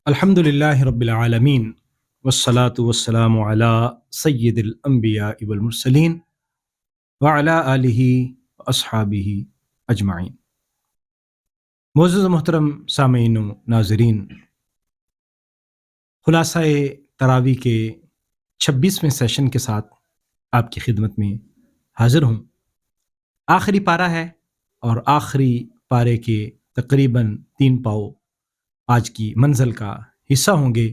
الحمد للہ رب العالمین والصلاة والسلام علی سید الانبیاء والمرسلین وعلی آلہ واصحابہ اجمعین۔ معزز و محترم سامعین و ناظرین، خلاصہ تراویح کے 26ویں سیشن کے ساتھ آپ کی خدمت میں حاضر ہوں۔ آخری پارہ ہے اور آخری پارے کے تقریباً 3 پاؤ آج کی منزل کا حصہ ہوں گے،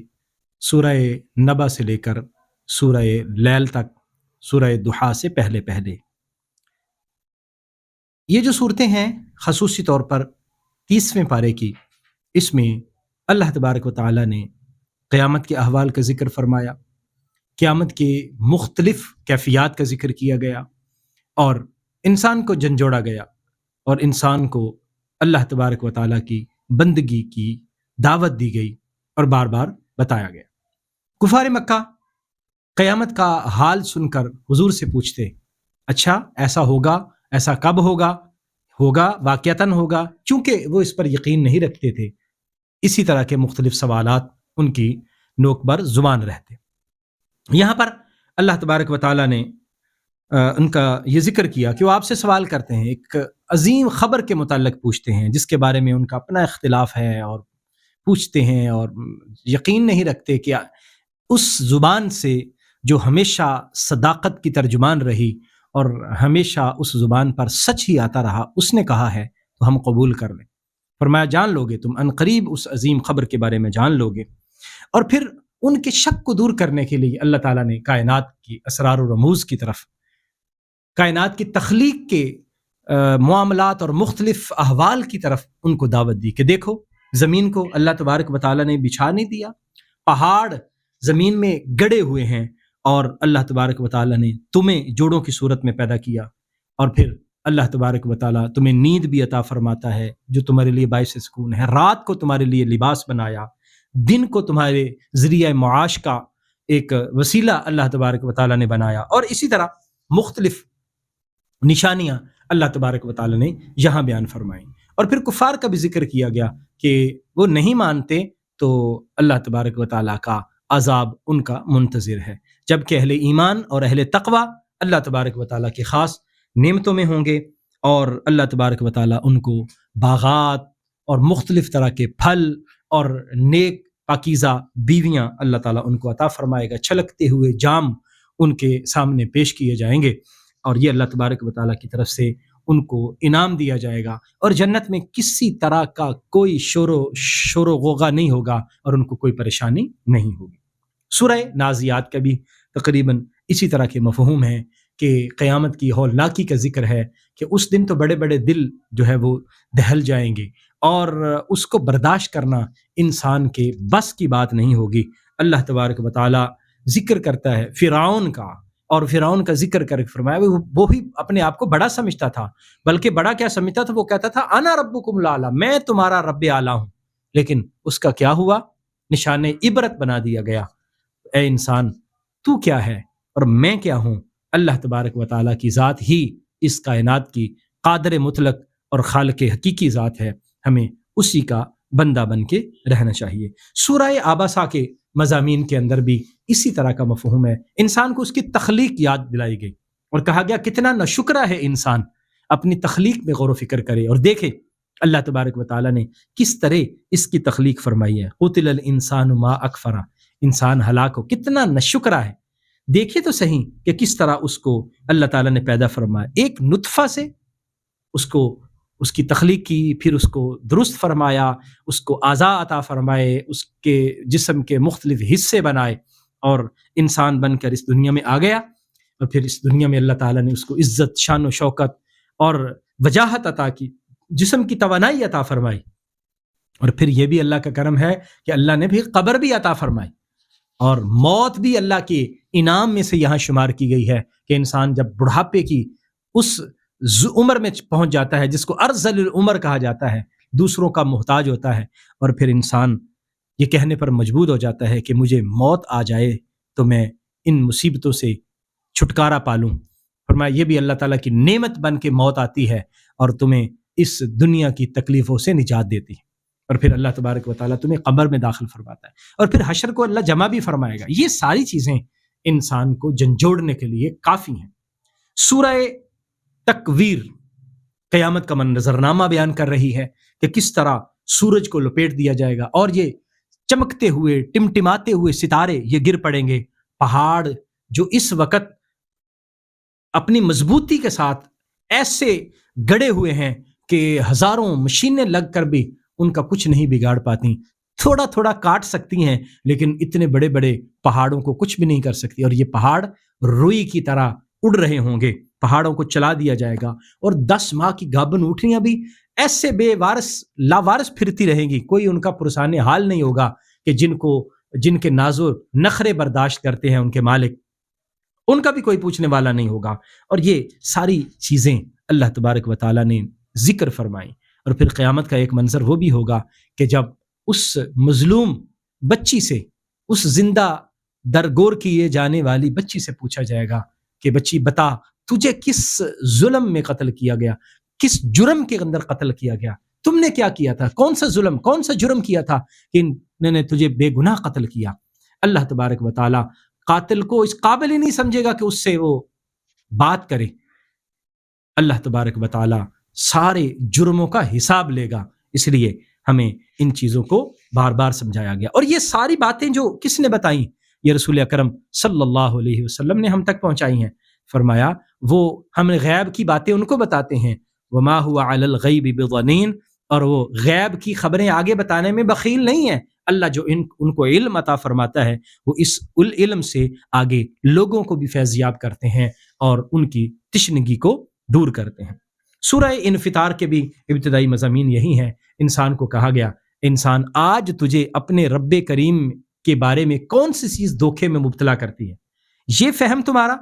سورہ نبا سے لے کر سورہ لیل تک، سورہ ضحیٰ سے پہلے پہلے۔ یہ جو صورتیں ہیں خصوصی طور پر 30ویں پارے کی، اس میں اللہ تبارک و تعالیٰ نے قیامت کے احوال کا ذکر فرمایا، قیامت کے مختلف کیفیات کا ذکر کیا گیا، اور انسان کو جھنجھوڑا گیا اور انسان کو اللہ تبارک و تعالیٰ کی بندگی کی دعوت دی گئی اور بار بار بتایا گیا۔ کفار مکہ قیامت کا حال سن کر حضور سے پوچھتے، اچھا ایسا ہوگا، ایسا کب ہوگا واقعتاً ہوگا، چونکہ وہ اس پر یقین نہیں رکھتے تھے۔ اسی طرح کے مختلف سوالات ان کی نوک بر زبان رہتے۔ یہاں پر اللہ تبارک و تعالیٰ نے ان کا یہ ذکر کیا کہ وہ آپ سے سوال کرتے ہیں، ایک عظیم خبر کے متعلق پوچھتے ہیں جس کے بارے میں ان کا اپنا اختلاف ہے، اور پوچھتے ہیں اور یقین نہیں رکھتے کہ اس زبان سے جو ہمیشہ صداقت کی ترجمان رہی اور ہمیشہ اس زبان پر سچ ہی آتا رہا، اس نے کہا ہے تو ہم قبول کر لیں۔ فرمایا جان لوگے تم عنقریب اس عظیم خبر کے بارے میں جان لوگے۔ اور پھر ان کے شک کو دور کرنے کے لیے اللہ تعالیٰ نے کائنات کی اسرار و رموز کی طرف، کائنات کی تخلیق کے معاملات اور مختلف احوال کی طرف ان کو دعوت دی کہ دیکھو، زمین کو اللہ تبارک و تعالیٰ نے بچھا نہیں دیا، پہاڑ زمین میں گڑے ہوئے ہیں، اور اللہ تبارک و تعالیٰ نے تمہیں جوڑوں کی صورت میں پیدا کیا، اور پھر اللہ تبارک و تعالیٰ تمہیں نیند بھی عطا فرماتا ہے جو تمہارے لیے باعث سکون ہے، رات کو تمہارے لیے لباس بنایا، دن کو تمہارے ذریعہ معاش کا ایک وسیلہ اللہ تبارک و تعالیٰ نے بنایا، اور اسی طرح مختلف نشانیاں اللہ تبارک و تعالیٰ نے یہاں بیان فرمائیں۔ اور پھر کفار کا بھی ذکر کیا گیا کہ وہ نہیں مانتے تو اللہ تبارک و تعالیٰ کا عذاب ان کا منتظر ہے، جبکہ اہل ایمان اور اہل تقوی اللہ تبارک و تعالیٰ کی خاص نعمتوں میں ہوں گے، اور اللہ تبارک و تعالیٰ ان کو باغات اور مختلف طرح کے پھل اور نیک پاکیزہ بیویاں اللہ تعالیٰ ان کو عطا فرمائے گا، چھلکتے ہوئے جام ان کے سامنے پیش کیے جائیں گے، اور یہ اللہ تبارک و تعالیٰ کی طرف سے ان کو انعام دیا جائے گا، اور جنت میں کسی طرح کا کوئی شور و غوغا نہیں ہوگا اور ان کو کوئی پریشانی نہیں ہوگی۔ سورہ نازیات کا بھی تقریباً اسی طرح کے مفہوم ہے کہ قیامت کی ہولناکی کا ذکر ہے کہ اس دن تو بڑے بڑے دل جو ہے وہ دہل جائیں گے، اور اس کو برداشت کرنا انسان کے بس کی بات نہیں ہوگی۔ اللہ تبارک و تعالیٰ ذکر کرتا ہے فرعون کا، اور فرعون کا ذکر کر فرمایا وہ بھی اپنے آپ کو بڑا سمجھتا تھا، بلکہ بڑا کیا سمجھتا تھا، وہ کہتا تھا انا ربکم الاعلی، میں تمہارا رب اعلیٰ ہوں، لیکن اس کا کیا ہوا، نشان عبرت بنا دیا گیا۔ اے انسان تو کیا ہے اور میں کیا ہوں؟ اللہ تبارک و تعالیٰ کی ذات ہی اس کائنات کی قادر مطلق اور خالق حقیقی ذات ہے، ہمیں اسی کا بندہ بن کے رہنا چاہیے۔ سورہ عابسہ کے مضامین کے اندر بھی اسی طرح کا مفہوم ہے، انسان کو اس کی تخلیق یاد دلائی گئی اور کہا گیا کتنا ناشکرا ہے انسان، اپنی تخلیق میں غور و فکر کرے اور دیکھے اللہ تبارک و تعالیٰ نے کس طرح اس کی تخلیق فرمائی ہے۔ قتل الانسان ما اکفرا، انسان ہلاک ہو، کتنا ناشکرا ہے۔ دیکھے تو صحیح کہ کس طرح اس کو اللہ تعالیٰ نے پیدا فرمایا، ایک نطفہ سے اس کی تخلیق کی، پھر اس کو درست فرمایا، اس کو اعضاء عطا فرمائے، اس کے جسم کے مختلف حصے بنائے، اور انسان بن کر اس دنیا میں آ گیا، اور پھر اس دنیا میں اللہ تعالیٰ نے اس کو عزت، شان و شوکت اور وجاہت عطا کی، جسم کی توانائی عطا فرمائی، اور پھر یہ بھی اللہ کا کرم ہے کہ اللہ نے بھی قبر بھی عطا فرمائی، اور موت بھی اللہ کے انعام میں سے یہاں شمار کی گئی ہے کہ انسان جب بڑھاپے کی اس عمر میں پہنچ جاتا ہے جس کو ارذل العمر کہا جاتا ہے، دوسروں کا محتاج ہوتا ہے، اور پھر انسان یہ کہنے پر مجبور ہو جاتا ہے کہ مجھے موت آ جائے تو میں ان مصیبتوں سے چھٹکارا پالوں۔ فرمایا یہ بھی اللہ تعالیٰ کی نعمت بن کے موت آتی ہے اور تمہیں اس دنیا کی تکلیفوں سے نجات دیتی ہے۔ اور پھر اللہ تبارک و تعالیٰ تمہیں قبر میں داخل فرماتا ہے، اور پھر حشر کو اللہ جمع بھی فرمائے گا. یہ ساری چیزیں انسان کو جھنجھوڑنے کے لیے کافی ہیں. سورہ تکویر قیامت کا منظرنامہ بیان کر رہی ہے کہ کس طرح سورج کو لپیٹ دیا جائے گا اور یہ چمکتے ہوئے ٹمٹماتے ہوئے ستارے یہ گر پڑیں گے. پہاڑ جو اس وقت اپنی مضبوطی کے ساتھ ایسے گڑے ہوئے ہیں کہ ہزاروں مشینیں لگ کر بھی ان کا کچھ نہیں بگاڑ پاتی، تھوڑا تھوڑا کاٹ سکتی ہیں لیکن اتنے بڑے بڑے پہاڑوں کو کچھ بھی نہیں کر سکتی. اور یہ پہاڑ روئی کی طرح اڑ رہے ہوں گے، پہاڑوں کو چلا دیا جائے گا. اور 10 ماہ کی گابن اونٹنیاں بھی ایسے بے وارث لاوارث پھرتی رہیں گی، کوئی ان کا پرسان حال نہیں ہوگا کہ جن کے ناز و نخرے برداشت کرتے ہیں ان کے مالک، ان کا بھی کوئی پوچھنے والا نہیں ہوگا. اور یہ ساری چیزیں اللہ تبارک و تعالیٰ نے ذکر فرمائی. اور پھر قیامت کا ایک منظر وہ بھی ہوگا کہ جب اس مظلوم بچی سے، اس زندہ درگور کیے جانے والی بچی سے پوچھا جائے گا کہ بچی بتا تجھے کس ظلم میں قتل کیا گیا، کس جرم کے اندر قتل کیا گیا، تم نے کیا کیا تھا، کون سا ظلم، کون سا جرم کیا تھا کہ انہوں نے تجھے بے گناہ قتل کیا. اللہ تبارک و تعالیٰ قاتل کو اس قابل ہی نہیں سمجھے گا کہ اس سے وہ بات کرے. اللہ تبارک و تعالیٰ سارے جرموں کا حساب لے گا، اس لیے ہمیں ان چیزوں کو بار بار سمجھایا گیا. اور یہ ساری باتیں جو کس نے بتائیں، یہ رسول اکرم صلی اللہ علیہ وسلم نے ہم تک پہنچائی ہیں. فرمایا وہ ہم غیب کی باتیں ان کو بتاتے ہیں، وما هو علی الغیب بضنین، اور وہ غیب کی خبریں آگے بتانے میں بخیل نہیں ہے. اللہ جو ان کو علم عطا فرماتا ہے وہ اس علم سے آگے لوگوں کو بھی فیضیاب کرتے ہیں اور ان کی تشنگی کو دور کرتے ہیں. سورہ انفطار کے بھی ابتدائی مضامین یہی ہیں. انسان کو کہا گیا انسان آج تجھے اپنے رب کریم کے بارے میں کون سی چیز دھوکے میں مبتلا کرتی ہے، یہ فہم تمہارا،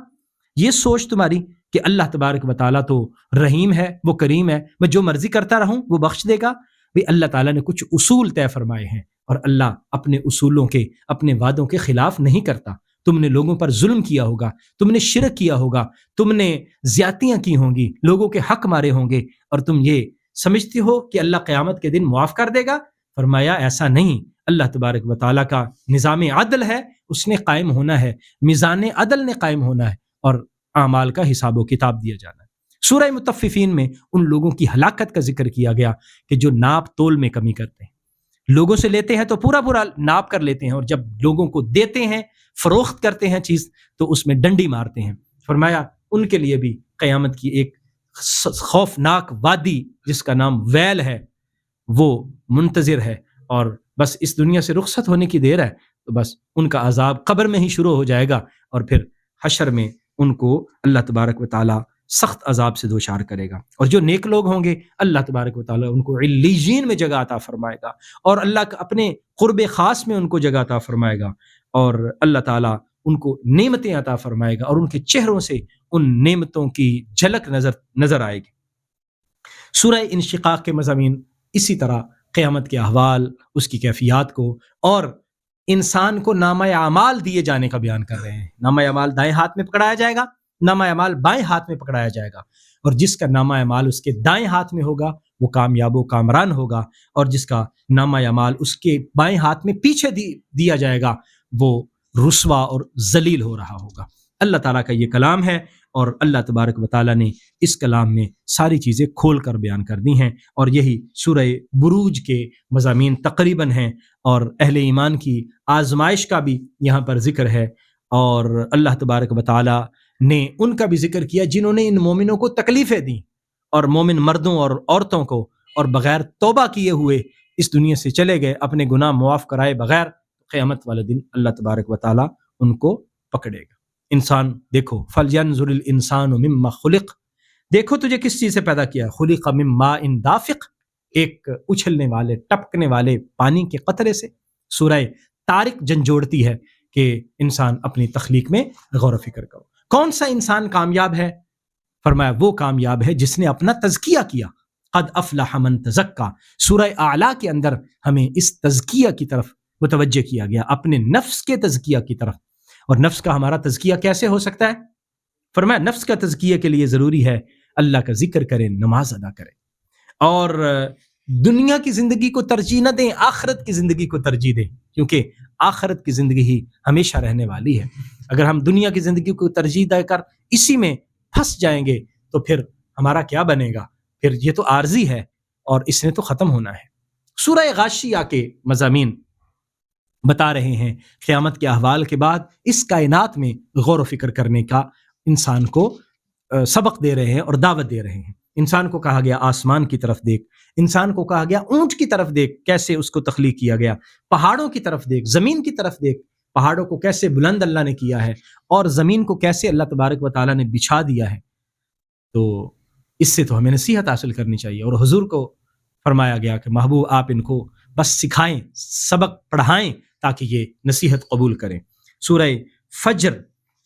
یہ سوچ تمہاری کہ اللہ تبارک و تعالیٰ تو رحیم ہے، وہ کریم ہے، میں جو مرضی کرتا رہوں وہ بخش دے گا. بھی اللہ تعالیٰ نے کچھ اصول طے فرمائے ہیں اور اللہ اپنے اصولوں کے، اپنے وعدوں کے خلاف نہیں کرتا. تم نے لوگوں پر ظلم کیا ہوگا، تم نے شرک کیا ہوگا، تم نے زیادتیاں کی ہوں گی، لوگوں کے حق مارے ہوں گے، اور تم یہ سمجھتی ہو کہ اللہ قیامت کے دن معاف کر دے گا. فرمایا ایسا نہیں. اللہ تبارک و تعالیٰ کا نظام عدل ہے، اس نے قائم ہونا ہے، میزان عدل نے قائم ہونا ہے اور اعمال کا حساب و کتاب دیا جانا ہے. سورہ مطففین میں ان لوگوں کی ہلاکت کا ذکر کیا گیا کہ جو ناپ تول میں کمی کرتے ہیں، لوگوں سے لیتے ہیں تو پورا پورا ناپ کر لیتے ہیں، اور جب لوگوں کو دیتے ہیں، فروخت کرتے ہیں چیز، تو اس میں ڈنڈی مارتے ہیں. فرمایا ان کے لیے بھی قیامت کی ایک خوفناک وادی جس کا نام ویل ہے وہ منتظر ہے، اور بس اس دنیا سے رخصت ہونے کی دیر ہے تو بس ان کا عذاب قبر میں ہی شروع ہو جائے گا، اور پھر حشر میں ان کو اللہ تبارک و تعالیٰ سخت عذاب سے دوچار کرے گا. اور جو نیک لوگ ہوں گے اللہ تبارک و تعالیٰ ان کو علیین میں جگہ عطا فرمائے گا، اور اللہ اپنے قرب خاص میں ان کو جگہ عطا فرمائے گا، اور اللہ تعالیٰ ان کو نعمتیں عطا فرمائے گا، اور ان کے چہروں سے ان نعمتوں کی جھلک نظر آئے گی. سورہ انشقاق کے مضامین اسی طرح قیامت کے احوال، اس کی کیفیات کو، اور انسان کو نامہ اعمال دیے جانے کا بیان کر رہے ہیں. نامہ اعمال دائیں ہاتھ میں پکڑایا جائے گا، نامہ اعمال بائیں ہاتھ میں پکڑایا جائے گا، اور جس کا نامہ اعمال اس کے دائیں ہاتھ میں ہوگا وہ کامیاب و کامران ہوگا، اور جس کا نامہ اعمال اس کے بائیں ہاتھ میں پیچھے دیا جائے گا وہ رسوا اور ذلیل ہو رہا ہوگا. اللہ تعالیٰ کا یہ کلام ہے، اور اللہ تبارک و تعالیٰ نے اس کلام میں ساری چیزیں کھول کر بیان کر دی ہیں، اور یہی سورہ بروج کے مضامین تقریباً ہیں، اور اہل ایمان کی آزمائش کا بھی یہاں پر ذکر ہے. اور اللہ تبارک و تعالیٰ نے ان کا بھی ذکر کیا جنہوں نے ان مومنوں کو تکلیفیں دیں، اور مومن مردوں اور عورتوں کو، اور بغیر توبہ کیے ہوئے اس دنیا سے چلے گئے اپنے گناہ معاف کرائے بغیر. قیامت والے دن اللہ تبارک و تعالیٰ ان کو پکڑے گا. انسان دیکھو، فَلْيَنْظُرِ الْإِنسَانُ مِمَّا خُلِقَ، دیکھو تجھے کس چیز سے پیدا کیا. خُلِقَ مِن مَاءٍ دَافِقٍ، ایک اچھلنے والے، ٹپکنے والے پانی کے قطرے سے. سورہ طارق جھنجھوڑتی ہے کہ انسان اپنی تخلیق میں غور و فکر کرو. کون سا انسان کامیاب ہے؟ فرمایا وہ کامیاب ہے جس نے اپنا تزکیہ کیا. قد افلح من تزکا، سورہ اعلیٰ کے اندر ہمیں اس تزکیہ کی طرف متوجہ کیا گیا، اپنے نفس کے تزکیہ کی طرف. اور نفس کا ہمارا تزکیہ کیسے ہو سکتا ہے؟ فرمایا نفس کا تزکیہ کے لیے ضروری ہے اللہ کا ذکر کرے، نماز ادا کرے. اور دنیا کی زندگی کو ترجیح نہ دیں، آخرت کی زندگی کو ترجیح دیں، کیونکہ آخرت کی زندگی ہی ہمیشہ رہنے والی ہے۔ اگر ہم دنیا کی زندگی کو ترجیح دے کر اسی میں پھنس جائیں گے تو پھر ہمارا کیا بنے گا؟ پھر یہ تو عارضی ہے اور اس نے تو ختم ہونا ہے۔ سورہ غاشیہ کے مضامین بتا رہے ہیں قیامت کے احوال کے بعد اس کائنات میں غور و فکر کرنے کا انسان کو سبق دے رہے ہیں اور دعوت دے رہے ہیں۔ انسان کو کہا گیا آسمان کی طرف دیکھ، انسان کو کہا گیا اونٹ کی طرف دیکھ، کیسے اس کو تخلیق کیا گیا، پہاڑوں کی طرف دیکھ، زمین کی طرف دیکھ، پہاڑوں کو کیسے بلند اللہ نے کیا ہے اور زمین کو کیسے اللہ تبارک و تعالیٰ نے بچھا دیا ہے۔ تو اس سے تو ہمیں نصیحت حاصل کرنی چاہیے، اور حضور کو فرمایا گیا کہ محبوب آپ ان کو بس سکھائیں، سبق پڑھائیں تاکہ یہ نصیحت قبول کریں۔ سورہ فجر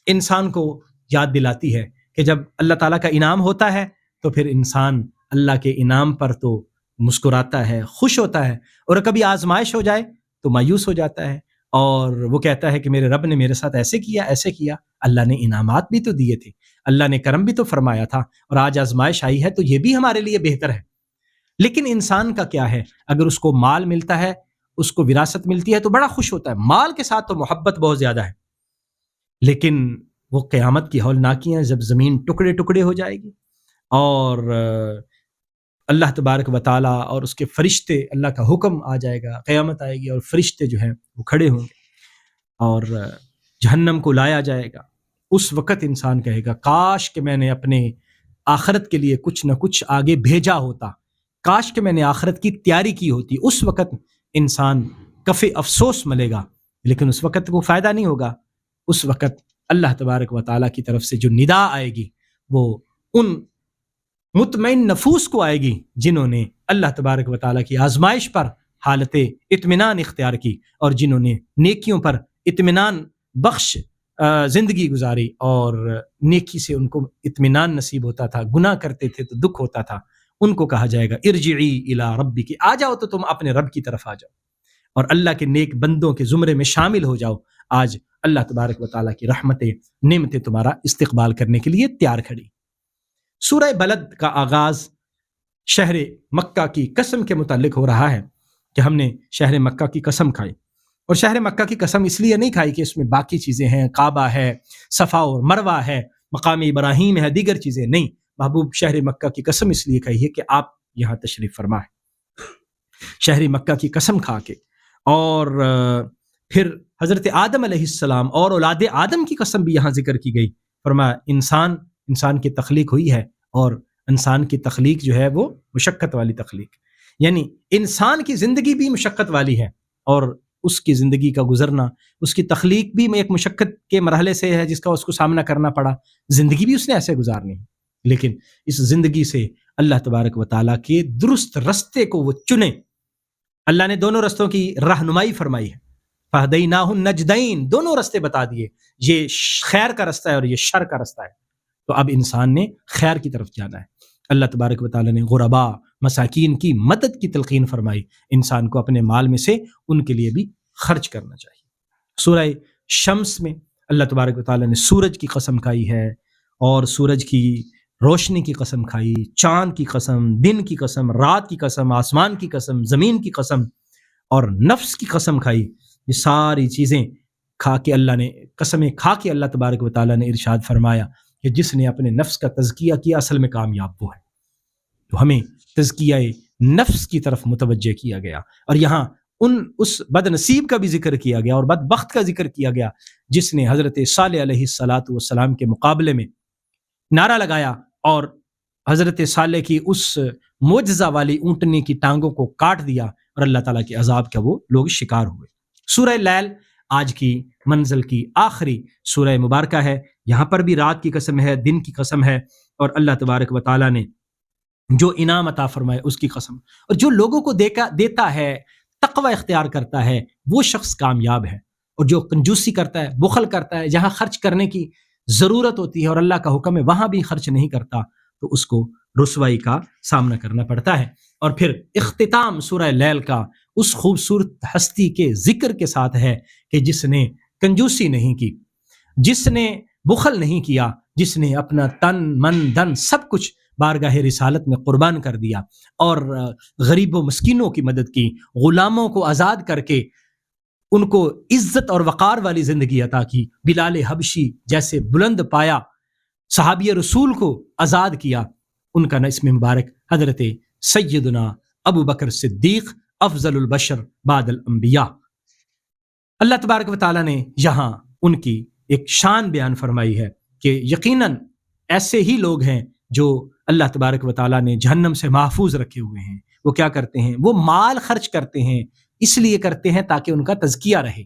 انسان کو یاد دلاتی ہے کہ جب اللہ تعالیٰ کا انعام ہوتا ہے تو پھر انسان اللہ کے انعام پر تو مسکراتا ہے، خوش ہوتا ہے، اور کبھی آزمائش ہو جائے تو مایوس ہو جاتا ہے اور وہ کہتا ہے کہ میرے رب نے میرے ساتھ ایسے کیا ایسے کیا، اللہ نے انعامات بھی تو دیے تھے، اللہ نے کرم بھی تو فرمایا تھا، اور آج آزمائش آئی ہے تو یہ بھی ہمارے لیے بہتر ہے۔ لیکن انسان کا کیا ہے، اگر اس کو مال ملتا ہے، اس کو وراثت ملتی ہے تو بڑا خوش ہوتا ہے، مال کے ساتھ تو محبت بہت زیادہ ہے، لیکن وہ قیامت کی ہولناکیاں جب زمین ٹکڑے ٹکڑے ہو جائے گی اور اللہ تبارک و تعالیٰ اور اس کے فرشتے، اللہ کا حکم آ جائے گا، قیامت آئے گی اور فرشتے جو ہیں وہ کھڑے ہوں گے اور جہنم کو لایا جائے گا، اس وقت انسان کہے گا کاش کہ میں نے اپنے آخرت کے لیے کچھ نہ کچھ آگے بھیجا ہوتا، کاش کہ میں نے آخرت کی تیاری کی ہوتی۔ اس وقت انسان کف افسوس ملے گا، لیکن اس وقت وہ فائدہ نہیں ہوگا۔ اس وقت اللہ تبارک و تعالیٰ کی طرف سے جو ندا آئے گی وہ ان مطمئن نفوس کو آئے گی جنہوں نے اللہ تبارک و تعالیٰ کی آزمائش پر حالت اطمینان اختیار کی اور جنہوں نے نیکیوں پر اطمینان بخش زندگی گزاری، اور نیکی سے ان کو اطمینان نصیب ہوتا تھا، گناہ کرتے تھے تو دکھ ہوتا تھا۔ ان کو کہا جائے گا ارجعی الی ربک، آ جاؤ تو تم اپنے رب کی طرف آ جاؤ اور اللہ کے نیک بندوں کے زمرے میں شامل ہو جاؤ۔ آج اللہ تبارک و تعالیٰ کی رحمتیں، نعمتیں تمہارا استقبال کرنے کے لیے تیار کھڑی۔ سورہ بلد کا آغاز شہر مکہ کی قسم کے متعلق ہو رہا ہے کہ ہم نے شہر مکہ کی قسم کھائی، اور شہر مکہ کی قسم اس لیے نہیں کھائی کہ اس میں باقی چیزیں ہیں، کعبہ ہے، صفا اور مروہ ہے، مقام ابراہیم ہے، دیگر چیزیں نہیں۔ محبوب شہر مکہ کی قسم اس لیے کہی ہے کہ آپ یہاں تشریف فرما ہے۔ شہر مکہ کی قسم کھا کے، اور پھر حضرت آدم علیہ السلام اور اولاد آدم کی قسم بھی یہاں ذکر کی گئی۔ فرمایا انسان کی تخلیق ہوئی ہے، اور انسان کی تخلیق جو ہے وہ مشقت والی تخلیق، یعنی انسان کی زندگی بھی مشقت والی ہے، اور اس کی زندگی کا گزرنا، اس کی تخلیق بھی ایک مشقت کے مرحلے سے ہے جس کا اس کو سامنا کرنا پڑا، زندگی بھی اس نے ایسے گزارنی ہے، لیکن اس زندگی سے اللہ تبارک و تعالیٰ کے درست رستے کو وہ چنے۔ اللہ نے دونوں رستوں کی رہنمائی فرمائی ہے، فہدیناہ النجدین، دونوں رستے بتا دیے، یہ خیر کا رستہ ہے اور یہ شر کا رستہ ہے۔ تو اب انسان نے خیر کی طرف جانا ہے۔ اللہ تبارک و تعالیٰ نے غربا، مساکین کی مدد کی تلقین فرمائی، انسان کو اپنے مال میں سے ان کے لیے بھی خرچ کرنا چاہیے۔ سورہ شمس میں اللہ تبارک و تعالیٰ نے سورج کی قسم کھائی ہے، اور سورج کی روشنی کی قسم کھائی، چاند کی قسم، دن کی قسم، رات کی قسم، آسمان کی قسم، زمین کی قسم، اور نفس کی قسم کھائی۔ یہ ساری چیزیں کھا کے اللہ نے قسمیں کھا کے اللہ تبارک و تعالیٰ نے ارشاد فرمایا کہ جس نے اپنے نفس کا تزکیہ کیا اصل میں کامیاب وہ ہے۔ تو ہمیں تزکیہ نفس کی طرف متوجہ کیا گیا، اور یہاں اس بد نصیب کا بھی ذکر کیا گیا اور بدبخت کا ذکر کیا گیا جس نے حضرت صالح علیہ السلام کے مقابلے میں نعرہ لگایا اور حضرت صالح کی اس معجزہ والی اونٹنی کی ٹانگوں کو کاٹ دیا، اور اللہ تعالیٰ کے عذاب کا وہ لوگ شکار ہوئے۔ سورہ لیل آج کی منزل کی آخری سورہ مبارکہ ہے، یہاں پر بھی رات کی قسم ہے، دن کی قسم ہے، اور اللہ تبارک و تعالیٰ نے جو انعام عطا فرمائے اس کی قسم، اور جو لوگوں کو دیتا ہے، تقوی اختیار کرتا ہے، وہ شخص کامیاب ہے، اور جو کنجوسی کرتا ہے، بخل کرتا ہے، جہاں خرچ کرنے کی ضرورت ہوتی ہے اور اللہ کا حکم ہے وہاں بھی خرچ نہیں کرتا، تو اس کو رسوائی کا سامنا کرنا پڑتا ہے۔ اور پھر اختتام سورہ لیل کا اس خوبصورت ہستی کے ذکر کے ساتھ ہے کہ جس نے کنجوسی نہیں کی، جس نے بخل نہیں کیا، جس نے اپنا تن من دن سب کچھ بارگاہ رسالت میں قربان کر دیا اور غریب و مسکینوں کی مدد کی، غلاموں کو آزاد کر کے ان کو عزت اور وقار والی زندگی عطا کی، بلال حبشی جیسے بلند پایا صحابی رسول کو آزاد کیا، ان کا اسم مبارک حضرت سیدنا ابو بکر صدیق افضل البشر بعد الانبیاء۔ اللہ تبارک و تعالیٰ نے یہاں ان کی ایک شان بیان فرمائی ہے کہ یقیناً ایسے ہی لوگ ہیں جو اللہ تبارک و تعالیٰ نے جہنم سے محفوظ رکھے ہوئے ہیں۔ وہ کیا کرتے ہیں؟ وہ مال خرچ کرتے ہیں، اس لیے کرتے ہیں تاکہ ان کا تزکیہ رہے،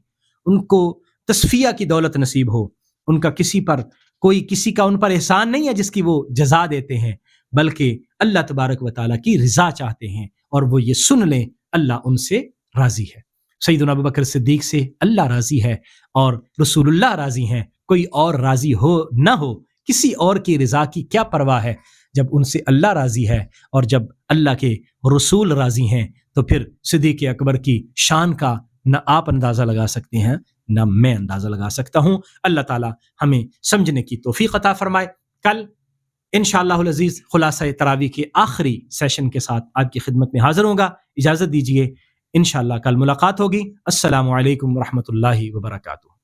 ان کو تصفیہ کی دولت نصیب ہو، ان کا کسی کا ان پر احسان نہیں ہے جس کی وہ جزا دیتے ہیں، بلکہ اللہ تبارک و تعالیٰ کی رضا چاہتے ہیں، اور وہ یہ سن لیں اللہ ان سے راضی ہے۔ سیدنا ابو بکر صدیق سے اللہ راضی ہے اور رسول اللہ راضی ہیں، کوئی اور راضی ہو نہ ہو، کسی اور کی رضا کی کیا پرواہ ہے؟ جب ان سے اللہ راضی ہے اور جب اللہ کے رسول راضی ہیں تو پھر صدیق اکبر کی شان کا نہ آپ اندازہ لگا سکتے ہیں نہ میں اندازہ لگا سکتا ہوں۔ اللہ تعالی ہمیں سمجھنے کی توفیق عطا فرمائے۔ کل انشاءاللہ العزیز خلاصہ تراویح کے آخری سیشن کے ساتھ آپ کی خدمت میں حاضر ہوں گا، اجازت دیجیے، انشاءاللہ کل ملاقات ہوگی۔ السلام علیکم ورحمۃ اللہ وبرکاتہ۔